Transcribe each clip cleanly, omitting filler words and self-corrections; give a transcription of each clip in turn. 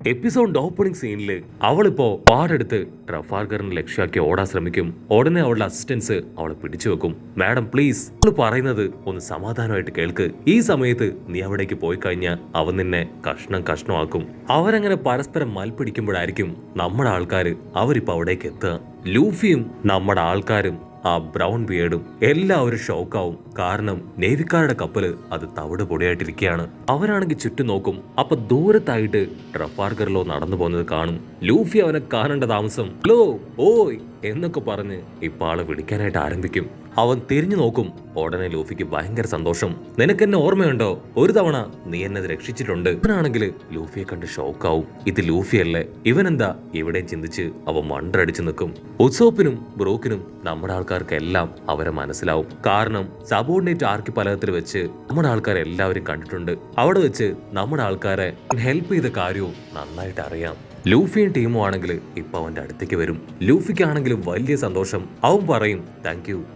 എപ്പിസോഡിന്റെ opening സീനിൽ അവളിപ്പോ പാടെടുത്ത് ട്രഫാൽഗറിനെ ലക്ഷ്യമാക്കി ഓടാൻ ശ്രമിക്കും. ഉടനെ അവളുടെ അസിസ്റ്റൻസ് അവളെ പിടിച്ചു വെക്കും. മാഡം പ്ലീസ്, അവൾ പറയുന്നത് ഒന്ന് സമാധാനമായിട്ട് കേൾക്ക്. ഈ സമയത്ത് നീ അവിടേക്ക് പോയി കഴിഞ്ഞാൽ അവൻ നിന്നെ കഷ്ണം കഷ്ണമാക്കും. അവരങ്ങനെ പരസ്പരം മൽപ്പിടിക്കുമ്പോഴായിരിക്കും നമ്മുടെ ആൾക്കാർ അവരിപ്പോ അവിടേക്ക് എത്തുക. ലൂഫിയും നമ്മുടെ ആൾക്കാരും ആ ബ്രൗൺ ബിയേർഡും എല്ലാവരും ഷോക്കാവും. കാരണം നേവിക്കാരുടെ കപ്പല് അത് തവിട് പൊടിയായിട്ടിരിക്കുകയാണ്. അവരാണെങ്കിൽ ചുറ്റും നോക്കും. അപ്പൊ ദൂരത്തായിട്ട് ട്രഫാൽഗറിലോ നടന്നു പോകുന്നത് കാണും. ലൂഫി അവനെ കാണേണ്ട താമസം ഹലോ ഓയ് എന്നൊക്കെ പറഞ്ഞ് ഇപ്പൊ ആളെ വിളിക്കാനായിട്ട് ആരംഭിക്കും. അവൻ തിരിഞ്ഞു നോക്കും. ഉടനെ ലൂഫിക്ക് ഭയങ്കര സന്തോഷം. നിനക്ക് എന്നെ ഓർമ്മയുണ്ടോ? ഒരു തവണ നീ എന്നെ രക്ഷിച്ചിട്ടുണ്ട്. ഇവനാണെങ്കിൽ ലൂഫിയെ കണ്ട് ഷോക്കാവും. ഇത് ലൂഫിയല്ലേ, ഇവനെന്താ ഇവിടെ ചിന്തിച്ച് അവൻ മണ്ടടിച്ചു നിൽക്കും. ഉത്സോപ്പിനും ബ്രൂക്കിനും നമ്മുടെ ആൾക്കാർക്കെല്ലാം അവരെ മനസ്സിലാവും. കാരണം സബോർഡിനേറ്റ് ആർക്കി പലകത്തിൽ വെച്ച് നമ്മുടെ ആൾക്കാരെ എല്ലാവരും കണ്ടിട്ടുണ്ട്. അവിടെ വെച്ച് നമ്മുടെ ആൾക്കാരെ ഹെൽപ്പ് ചെയ്ത കാര്യവും നന്നായിട്ട് അറിയാം. ലൂഫിയും ടീമും ആണെങ്കിൽ ഇപ്പൊ അവന്റെ അടുത്തേക്ക് വരും. ലൂഫിക്കാണെങ്കിലും വലിയ സന്തോഷം. അവൻ പറയും താങ്ക്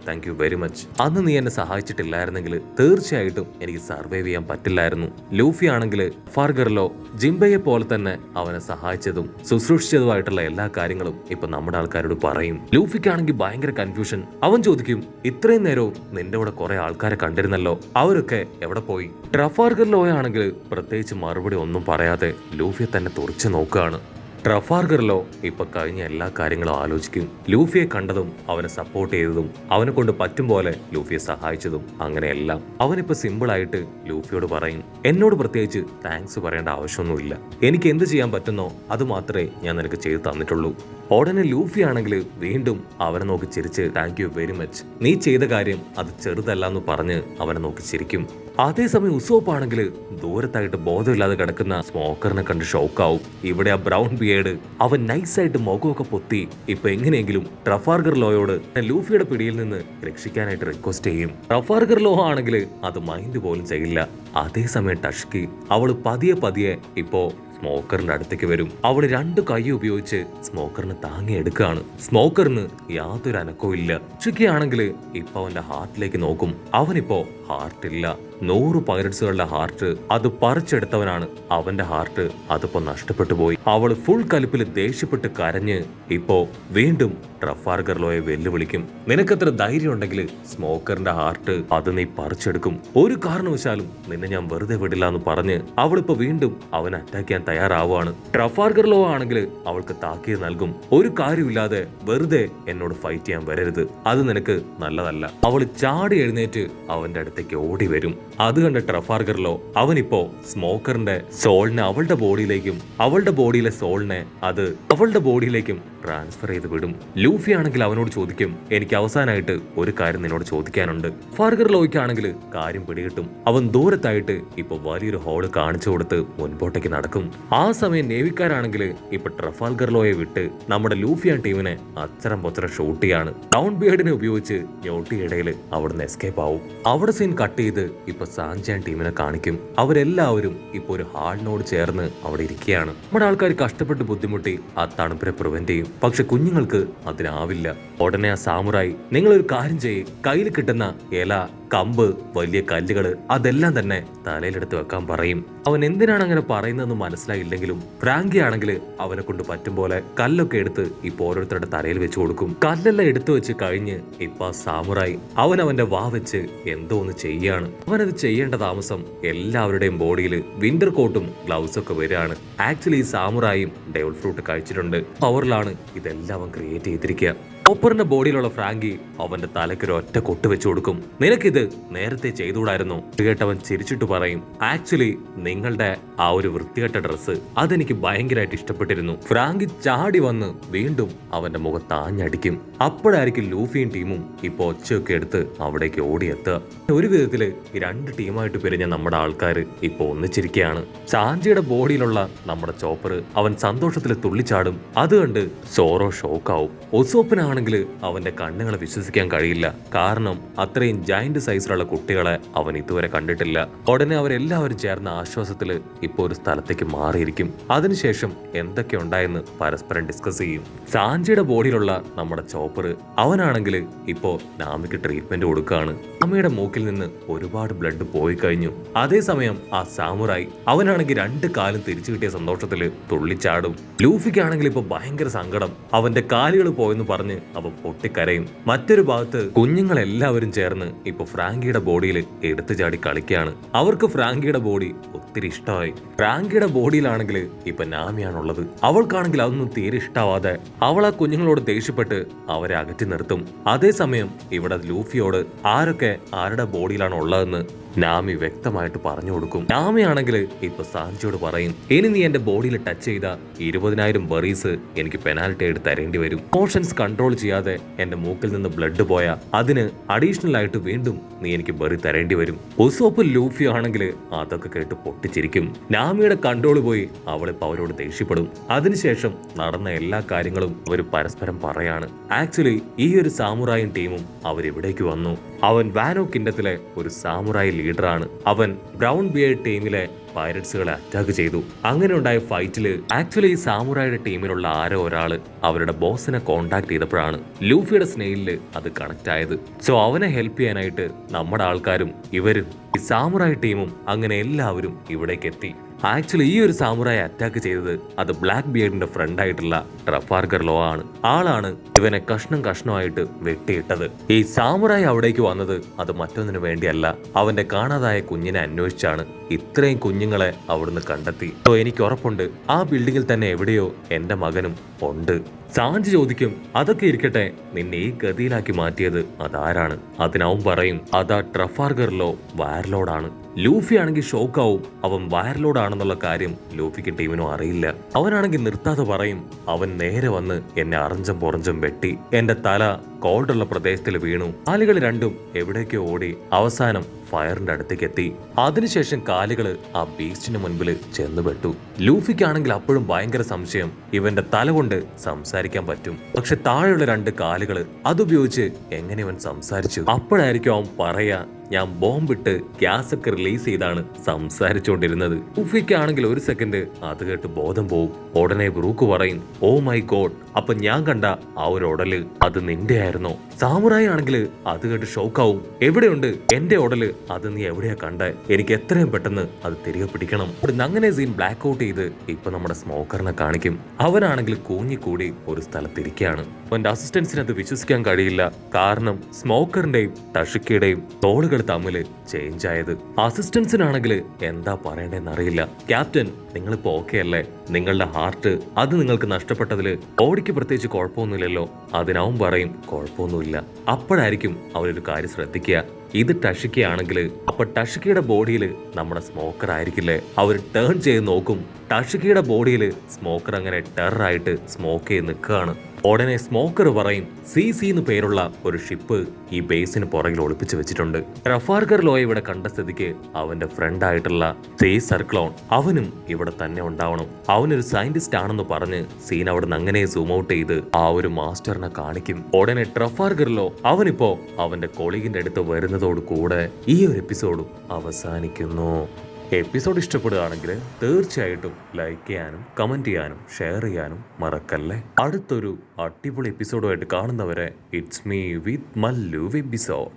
യു വെരി മച്ച്. അന്ന് നീ എന്നെ സഹായിച്ചിട്ടില്ലായിരുന്നെങ്കിൽ തീർച്ചയായിട്ടും എനിക്ക് സർവൈവ് ചെയ്യാൻ പറ്റില്ലായിരുന്നു. ലൂഫി ആണെങ്കിൽ ഫാർഗറിലോ ജിംബയെ പോലെ തന്നെ അവനെ സഹായിച്ചതും ശുശ്രൂഷിച്ചതുമായിട്ടുള്ള എല്ലാ കാര്യങ്ങളും ഇപ്പൊ നമ്മുടെ ആൾക്കാരോട് പറയും. ലൂഫിക്കാണെങ്കിൽ ഭയങ്കര കൺഫ്യൂഷൻ. അവൻ ചോദിക്കും, ഇത്രയും നേരവും നിന്റെ കൂടെ കുറെ ആൾക്കാരെ കണ്ടിരുന്നല്ലോ, അവരൊക്കെ എവിടെ പോയി? ട്രഫാൽഗറിലോ ആണെങ്കിൽ പ്രത്യേകിച്ച് മറുപടി ഒന്നും പറയാതെ ലൂഫിയെ തന്നെ തുറച്ചു നോക്കുകയാണ്. ട്രഫാൽഗറിലോ ഇപ്പൊ കഴിഞ്ഞ എല്ലാ കാര്യങ്ങളും ആലോചിക്കും. ലൂഫിയെ കണ്ടതും അവനെ സപ്പോർട്ട് ചെയ്തതും അവനെ കൊണ്ട് പറ്റും പോലെ ലൂഫിയെ സഹായിച്ചതും അങ്ങനെയെല്ലാം അവനിപ്പോ സിമ്പിളായിട്ട് ലൂഫിയോട് പറയും, എന്നോട് പ്രത്യേകിച്ച് താങ്ക്സ് പറയേണ്ട ആവശ്യമൊന്നുമില്ല. എനിക്ക് എന്ത് ചെയ്യാൻ പറ്റുന്നോ അത് മാത്രമേ ഞാൻ നിനക്ക് ചെയ്തു തന്നിട്ടുള്ളൂ. ഉടനെ ലൂഫി ആണെങ്കിൽ വീണ്ടും അവനെ നോക്കി ചിരിച്ച് താങ്ക് യു വെരി മച്ച്, നീ ചെയ്ത കാര്യം അത് ചെറുതല്ല എന്ന് പറഞ്ഞ് അവനെ നോക്കി ചിരിക്കും. അതേസമയം ഉസോപ്പ് ആണെങ്കിൽ ദൂരത്തായിട്ട് ബോധമില്ലാതെ കിടക്കുന്ന സ്മോക്കറിനെ കണ്ട് ഷോക്കാവും. ഇവിടെ ആ ബ്രൗൺ ബിയേർഡ് അവൻ നൈസായിട്ട് മുഖമൊക്കെ പൊത്തി ഇപ്പൊ എങ്ങനെയെങ്കിലും ട്രഫാൽഗർ ലോയോട് ലൂഫിയുടെ പിടിയിൽ നിന്ന് രക്ഷിക്കാനായിട്ട് റിക്വസ്റ്റ് ചെയ്യും. ട്രഫാൽഗർ ലോ ആണെങ്കിൽ അത് മൈൻഡ് പോലും ചെയ്യില്ല. അതേസമയം ടഷ്കി അവള് പതിയെ ഇപ്പോ സ്മോക്കറിന്റെ അടുത്തേക്ക് വരും. അവള് രണ്ട് കൈ ഉപയോഗിച്ച് സ്മോക്കറിന് താങ്ങി എടുക്കുകയാണ്. സ്മോക്കറിന് യാതൊരു അനക്കവും ഇല്ല. ടഷ്കിയാണെങ്കിൽ ഇപ്പൊ അവന്റെ ഹാർട്ടിലേക്ക് നോക്കും. അവനിപ്പോ ഹാർട്ടില്ല. 100 പൈററ്റ്സുകളുടെ ഹാർട്ട് അത് പറിച്ചെടുത്തവനാണ്. അവന്റെ ഹാർട്ട് അതിപ്പോ നഷ്ടപ്പെട്ടു പോയി. അവള് ഫുൾ കലിപ്പിൽ ദേഷ്യപ്പെട്ട് കരഞ്ഞ് ഇപ്പോ വീണ്ടും ട്രഫാൽഗർ ലോയെ വെല്ലുവിളിക്കും. നിനക്കത്ര ധൈര്യം ഉണ്ടെങ്കിൽ സ്മോക്കറിന്റെ ഹാർട്ട് അത് നീ പറിച്ചെടുക്കും. ഒരു കാരണവശാലും നിന്നെ ഞാൻ വെറുതെ വിടില്ല എന്ന് പറഞ്ഞ് അവളിപ്പോ വീണ്ടും അവനെ അറ്റാക്ക് ചെയ്യാൻ തയ്യാറാവുകയാണ്. ട്രഫാൽഗർ ലോ ആണെങ്കിൽ അവൾക്ക് താക്കീത് നൽകും. ഒരു കാര്യമില്ലാതെ വെറുതെ എന്നോട് ഫൈറ്റ് ചെയ്യാൻ വരരുത്, അത് നിനക്ക് നല്ലതല്ല. അവൾ ചാടി എഴുന്നേറ്റ് അവന്റെ അടുത്തേക്ക് ഓടി വരും. അത് കണ്ട ട്രഫാൽഗർ ലോ അവനിപ്പോ സ്മോക്കറിന്റെ സോളിനെ അവളുടെ ബോഡിയിലേക്കും അവളുടെ ബോഡിയിലെ സോളിനെ അത് അവളുടെ ബോഡിയിലേക്കും ട്രാൻസ്ഫർ ചെയ്ത് വിടും. ലൂഫി ആണെങ്കിൽ അവനോട് ചോദിക്കും, എനിക്ക് അവസാനമായിട്ട് ഒരു കാര്യം നിന്നോട് ചോദിക്കാനുണ്ട്. ട്രഫാൽഗർ ലോയ്ക്കാണെങ്കിൽ കാര്യം പിടികിട്ടും. അവൻ ദൂരത്തായിട്ട് ഇപ്പൊ വലിയൊരു ഹോള് കാണിച്ചു കൊടുത്ത് മുൻപോട്ടേക്ക് നടക്കും. ആ സമയം നേവിക്കാരാണെങ്കിൽ ഇപ്പൊ ട്രഫാൽഗർ ലോയെ വിട്ട് നമ്മുടെ ലൂഫിയാൻ ടീമിനെ അച്ചരം പൊച്ചരം ഷൂട്ട് ചെയ്യാണ്. ടൗൺ ബിയേർഡിനെ ഉപയോഗിച്ച് ഞൊട്ടിയിടയിൽ അവിടുന്ന് എസ്കേപ്പ് ആവും. അവിടെ സീൻ കട്ട് ചെയ്ത് ഇപ്പൊ സാൻജാൻ ടീമിനെ കാണിക്കും. അവരെല്ലാവരും ഇപ്പൊ ഒരു ഹാളിനോട് ചേർന്ന് അവിടെ ഇരിക്കുകയാണ്. നമ്മുടെ ആൾക്കാർ കഷ്ടപ്പെട്ട് ബുദ്ധിമുട്ടി ആ തണുപ്പിനെ പ്രിവെന്റ് ചെയ്യും. പക്ഷെ കുഞ്ഞുങ്ങൾക്ക് അതിനാവില്ല. ഉടനെ ആ സാമുറായി, നിങ്ങളൊരു കാര്യം ചെയ്യ്, കയ്യിൽ കിട്ടുന്ന ഇല, കമ്പ്, വലിയ കല്ലുകള് അതെല്ലാം തന്നെ തലയിലെടുത്ത് വെക്കാൻ പറയും. അവൻ എന്തിനാണ് അങ്ങനെ പറയുന്നതെന്ന് മനസ്സിലായില്ലെങ്കിലും ഫ്രാങ്കി ആണെങ്കിൽ അവനെ കൊണ്ട് പറ്റും പോലെ കല്ലൊക്കെ എടുത്ത് ഇപ്പൊ ഓരോരുത്തരുടെ തലയിൽ വെച്ച് കൊടുക്കും. കല്ലെല്ലാം എടുത്തു വെച്ച് കഴിഞ്ഞ് ഇപ്പൊ സാമുറായി അവന്റെ വാ വെച്ച് എന്തോ ഒന്ന് ചെയ്യാണ്. അവനത് ചെയ്യേണ്ട താമസം എല്ലാവരുടെയും ബോഡിയിൽ വിന്റർ കോട്ടും ഗ്ലൗസ് ഒക്കെ വരികയാണ്. ആക്ച്വലി ഈ സാമുറായും ഡെവൽ ഫ്രൂട്ട് കഴിച്ചിട്ടുണ്ട്. പവറിലാണ് ഇതെല്ലാം അവൻ ക്രിയേറ്റ് ചെയ്തിരിക്കുക. ഓപ്പറിന്റെ ബോഡിയിലുള്ള ഫ്രാങ്കി അവന്റെ തലയ്ക്ക് ഒരു ഒറ്റ കൊട്ട് വെച്ചു കൊടുക്കും. നിനക്കിത് നേരത്തെ ചെയ്തുകൂടായിരുന്നു? കേട്ടവൻ ചിരിച്ചിട്ട് പറയും, ആക്ച്വലി നിങ്ങളുടെ ആ ഒരു വൃത്തികെട്ട ഡ്രസ്സ് അതെനിക്ക് ഭയങ്കരമായിട്ട് ഇഷ്ടപ്പെട്ടിരുന്നു. ഫ്രാങ്കി ചാടി വന്ന് വീണ്ടും അവന്റെ മുഖത്ത് ആഞ്ഞടിക്കും. അപ്പോഴായിരിക്കും ലൂഫിയും ടീമും ഇപ്പൊ ഒച്ചയൊക്കെ എടുത്ത് അവിടേക്ക് ഓടിയെത്തുക. ഒരു വിധത്തില് രണ്ട് ടീമായിട്ട് പിരിഞ്ഞ നമ്മുടെ ആൾക്കാർ ഇപ്പൊ ഒന്നിച്ചിരിക്കുകയാണ്. സാഞ്ചിയുടെ ബോഡിയിലുള്ള നമ്മുടെ ചോപ്പർ അവൻ സന്തോഷത്തിൽ തുള്ളിച്ചാടും. അത് കണ്ട് സോറോ ഷോക്കാവും. ഒസോപ്പിനാണ് ലൂഫിക്കാണെങ്കിൽ അവന്റെ കണ്ണുകളെ വിശ്വസിക്കാൻ കഴിയില്ല. കാരണം അത്രയും ജയന്റ് സൈസിലുള്ള കുട്ടികളെ അവൻ ഇതുവരെ കണ്ടിട്ടില്ല. ഉടനെ അവരെല്ലാവരും ചേർന്ന ആശ്വാസത്തില് ഇപ്പൊ ഒരു സ്ഥലത്തേക്ക് മാറിയിരിക്കും. അതിനുശേഷം എന്തൊക്കെ ഉണ്ടായെന്ന് പരസ്പരം ഡിസ്കസ് ചെയ്യും. സാഞ്ചിയുടെ ബോഡിയിലുള്ള നമ്മുടെ ചോപ്പർ അവനാണെങ്കിൽ ഇപ്പോ നാമിക്ക് ട്രീറ്റ്മെന്റ് കൊടുക്കുകയാണ്. നാമിയുടെ മൂക്കിൽ നിന്ന് ഒരുപാട് ബ്ലഡ് പോയി കഴിഞ്ഞു. അതേസമയം ആ സാമുറായി അവനാണെങ്കിൽ 2 കാലും തിരിച്ചു കിട്ടിയ സന്തോഷത്തില് തുള്ളിച്ചാടും. ലൂഫിക്കാണെങ്കിൽ ഇപ്പൊ ഭയങ്കര സങ്കടം. അവന്റെ കാലുകൾ പോയെന്ന് പറഞ്ഞ് അവൻ പൊട്ടിക്കരയും. മറ്റൊരു ഭാഗത്ത് കുഞ്ഞുങ്ങളെല്ലാവരും ചേർന്ന് ഇപ്പൊ ഫ്രാങ്കിയുടെ ബോഡിയിൽ എടുത്തു ചാടി കളിക്കുകയാണ്. അവർക്ക് ഫ്രാങ്കിയുടെ ബോഡി ഒത്തിരി ഇഷ്ടമായി. ഫ്രാങ്കിയുടെ ബോഡിയിലാണെങ്കിൽ ഇപ്പൊ നാമിയാണുള്ളത്. അവൾക്കാണെങ്കിൽ അതൊന്നും തീരെ ഇഷ്ടാവാതെ അവൾ ആ കുഞ്ഞുങ്ങളോട് ദേഷ്യപ്പെട്ട് അവരെ അകറ്റി നിർത്തും. അതേസമയം ഇവിടെ ലൂഫിയോട് ആരൊക്കെ ആരുടെ ബോഡിയിലാണ് ഉള്ളതെന്ന് നാമി വ്യക്തമായിട്ട് പറഞ്ഞു കൊടുക്കും. നാമിയാണെങ്കിൽ ഇപ്പൊ സാഞ്ചിയോട് പറയും, ഇനി നീ എന്റെ ബോഡിയിൽ ടച്ച് ചെയ്ത 20,000 ബറീസ് എനിക്ക് പെനാൽറ്റി ആയിട്ട് തരേണ്ടി വരും. ഇമോഷൻസ് കൺട്രോൾ ചെയ്യാതെ എന്റെ മൂക്കിൽ നിന്ന് ബ്ലഡ് പോയാൽ അതിന് അഡീഷണൽ ആയിട്ട് വീണ്ടും നീ എനിക്ക് ബറി തരേണ്ടി വരും. ഉസോപ്പ് ലൂഫി ആണെങ്കിൽ അതൊക്കെ കേട്ട് പൊട്ടിച്ചിരിക്കും. നാമിയുടെ കൺട്രോൾ പോയി അവളിപ്പോ അവരോട് ദേഷ്യപ്പെടും. അതിനുശേഷം നടന്ന എല്ലാ കാര്യങ്ങളും അവർ പരസ്പരം പറയാണ്. ആക്ച്വലി ഈ ഒരു സാമുറായും ടീമും അവരിവിടേക്ക് വന്നു. അവൻ വാനോ കിൻഡത്തിലെ ഒരു സാമുറായി ലീഡറാണ്. അവൻ ബ്രൗൺ ബിയർഡ് ടീമിലെ പൈററ്റ്സുകളെ അറ്റാക്ക് ചെയ്തു. അങ്ങനെ ഉണ്ടായ ഫൈറ്റില് ആക്ച്വലി ഈ സാമുറായുടെ ടീമിലുള്ള ആരോ ഒരാള് അവരുടെ ബോസിനെ കോണ്ടാക്ട് ചെയ്തപ്പോഴാണ് ലൂഫിയുടെ സ്നെയിലില് അത് കണക്ട് ആയത്. സോ അവനെ ഹെൽപ്പ് ചെയ്യാനായിട്ട് നമ്മുടെ ആൾക്കാരും ഇവരും ഈ സാമുറായി ടീമും അങ്ങനെ എല്ലാവരും ഇവിടേക്ക് എത്തി. ആക്ച്വലി ഈ ഒരു സാമുറായി അറ്റാക്ക് ചെയ്തത് അത് ബ്ലാക്ക് ബിയർഡിന്റെ ഫ്രണ്ട് ആയിട്ടുള്ള ട്രഫാർഗർ ലോ ആണ്. ആളാണ് ഇവനെ കഷ്ണം കഷ്ണമായിട്ട് വെട്ടിയിട്ടത്. ഈ സാമുറായി അവിടേക്ക് വന്നത് അത് മറ്റൊന്നിനു വേണ്ടിയല്ല, അവന്റെ കാണാതായ കുഞ്ഞിനെ അന്വേഷിച്ചാണ്. ഇത്രയും കുഞ്ഞുങ്ങളെ അവിടുന്ന് കണ്ടെത്തി. സോ എനിക്ക് ഉറപ്പുണ്ട് ആ ബിൽഡിങ്ങിൽ തന്നെ എവിടെയോ എന്റെ മകനും ഉണ്ട്. സാഞ്ചി ചോദിക്കും, അതൊക്കെ ഇരിക്കട്ടെ, നിന്നെ ഈ ഗതിയിലാക്കി മാറ്റിയത് അതാരാണ്? അതിനവൻ പറയും, അതാ ട്രഫാർഗർ ലോ വയർലോഡാണ്. ലൂഫി ആണെങ്കിൽ ഷോക്കാവും. അവൻ വയർലോഡാണെന്നുള്ള കാര്യം ലൂഫിക്ക് ടീമിനും അറിയില്ല. അവനാണെങ്കിൽ നിർത്താതെ പറയും, അവൻ നേരെ വന്ന് എന്നെ അറഞ്ചം പുറഞ്ചം വെട്ടി എന്റെ തല കോൾഡുള്ള പ്രദേശത്തിൽ വീണു. കാലുകൾ രണ്ടും എവിടേക്കോ ഓടി അവസാനം ഫയറിന്റെ അടുത്തേക്ക് എത്തി. അതിനുശേഷം കാലുകള് ആ ബീസ്റ്റിന് മുൻപിൽ ചെന്നുപെട്ടു. ലൂഫിക്കാണെങ്കിൽ അപ്പോഴും ഭയങ്കര സംശയം, ഇവന്റെ തല കൊണ്ട് സംസാരിക്കാൻ പറ്റും, പക്ഷെ താഴെയുള്ള 2 കാലുകള് അതുപയോഗിച്ച് എങ്ങനെ ഇവൻ സംസാരിച്ചു? അപ്പോഴായിരിക്കും അവൻ പറയാ, ഞാൻ ബോംബിട്ട് ഗ്യാസ് ഒക്കെ റിലീസ് ചെയ്താണ് സംസാരിച്ചുകൊണ്ടിരുന്നത്. ലൂഫിക്കാണെങ്കിൽ ഒരു സെക്കൻഡ് അത് കേട്ട് ബോധം പോവും. ഉടനെ ബ്രൂക്ക് പറയും, ഓ മൈ ഗോഡ്, അപ്പൊ ഞാൻ കണ്ട ആ ഒരു ഉടല് അത് നിന്റെ ആയിരുന്നോ? സാമുറായി ആണെങ്കിൽ അത് കേട്ട് ഷോക്കാവും. എവിടെയുണ്ട് എന്റെ ഉടല്? അത് നീ എവിടെയാ കണ്ടേ? എനിക്ക് എത്രയും പെട്ടെന്ന് അത് തിരികെ പിടിക്കണം. അങ്ങനെ സീൻ ബ്ലാക്ക് ഔട്ട് ചെയ്ത് ഇപ്പൊ നമ്മുടെ സ്മോക്കറിനെ കാണിക്കും. അവനാണെങ്കിൽ കൂഞ്ഞിക്കൂടി ഒരു സ്ഥലത്തിരിക്കുകയാണ്. അവന്റെ അസിസ്റ്റൻസിന് അത് വിശ്വസിക്കാൻ കഴിയില്ല. കാരണം സ്മോക്കറിന്റെയും ടഷിക്കയുടെയും തോളുകൾ തമ്മിൽ ചേഞ്ച് ആയത്. അസിസ്റ്റൻസിനാണെങ്കിൽ എന്താ പറയണ്ടെന്ന് അറിയില്ല. ക്യാപ്റ്റൻ, നിങ്ങളിപ്പോ ഓക്കെ അല്ലേ? നിങ്ങളുടെ ഹാർട്ട് അത് നിങ്ങൾക്ക് നഷ്ടപ്പെട്ടതില് ഓടിക്ക് പ്രത്യേകിച്ച് കുഴപ്പമൊന്നുമില്ലല്ലോ? അതിനവൻ പറയും, കുഴപ്പമൊന്നുമില്ല. അപ്പോഴായിരിക്കും അവരൊരു കാര്യം ശ്രദ്ധിക്കുക, ഇത് ടഷിക്കയാണെങ്കിൽ അപ്പൊ ടഷിക്കയുടെ ബോഡിയിൽ നമ്മുടെ സ്മോക്കർ ആയിരിക്കില്ലേ? അവർ ടേൺ ചെയ്ത് നോക്കും. ടഷിക്കയുടെ ബോഡിയിൽ സ്മോക്കർ അങ്ങനെ ടെററായിട്ട് സ്മോക്ക് ചെയ്ത് നിൽക്കുകയാണ്. ഉടനെ സ്മോക്കർ പറയും, CC എന്ന് പേരുള്ള ഒരു ഷിപ്പ് ഈ ബേസിന് പുറകിൽ ഒളിപ്പിച്ചു വെച്ചിട്ടുണ്ട്. ട്രഫാർഗർ ലോയെ ഇവിടെ കണ്ട സ്ഥിതിക്ക് അവന്റെ ഫ്രണ്ട് ആയിട്ടുള്ള സർക്ലോൺ അവനും ഇവിടെ തന്നെ ഉണ്ടാവണം. അവനൊരു സയന്റിസ്റ്റ് ആണെന്ന് പറഞ്ഞ് സീൻ അവിടെ നിന്ന് അങ്ങനെ സൂം ഔട്ട് ചെയ്ത് ആ ഒരു മാസ്റ്ററിനെ കാണിക്കും. ഉടനെ ട്രഫാർഗർ ലോ അവനിപ്പോ അവന്റെ കൊളീഗിന്റെ അടുത്ത് വരുന്നതോട് കൂടെ ഈ ഒരു എപ്പിസോഡും അവസാനിക്കുന്നു. എപ്പിസോഡ് ഇഷ്ടപ്പെടുകയാണെങ്കിൽ തീർച്ചയായിട്ടും ലൈക്ക് ചെയ്യാനും കമന്റ് ചെയ്യാനും ഷെയർ ചെയ്യാനും മറക്കല്ലേ. അടുത്തൊരു അടിപൊളി എപ്പിസോഡുമായിട്ട് കാണുന്നവരെ it's me with Mallu episode.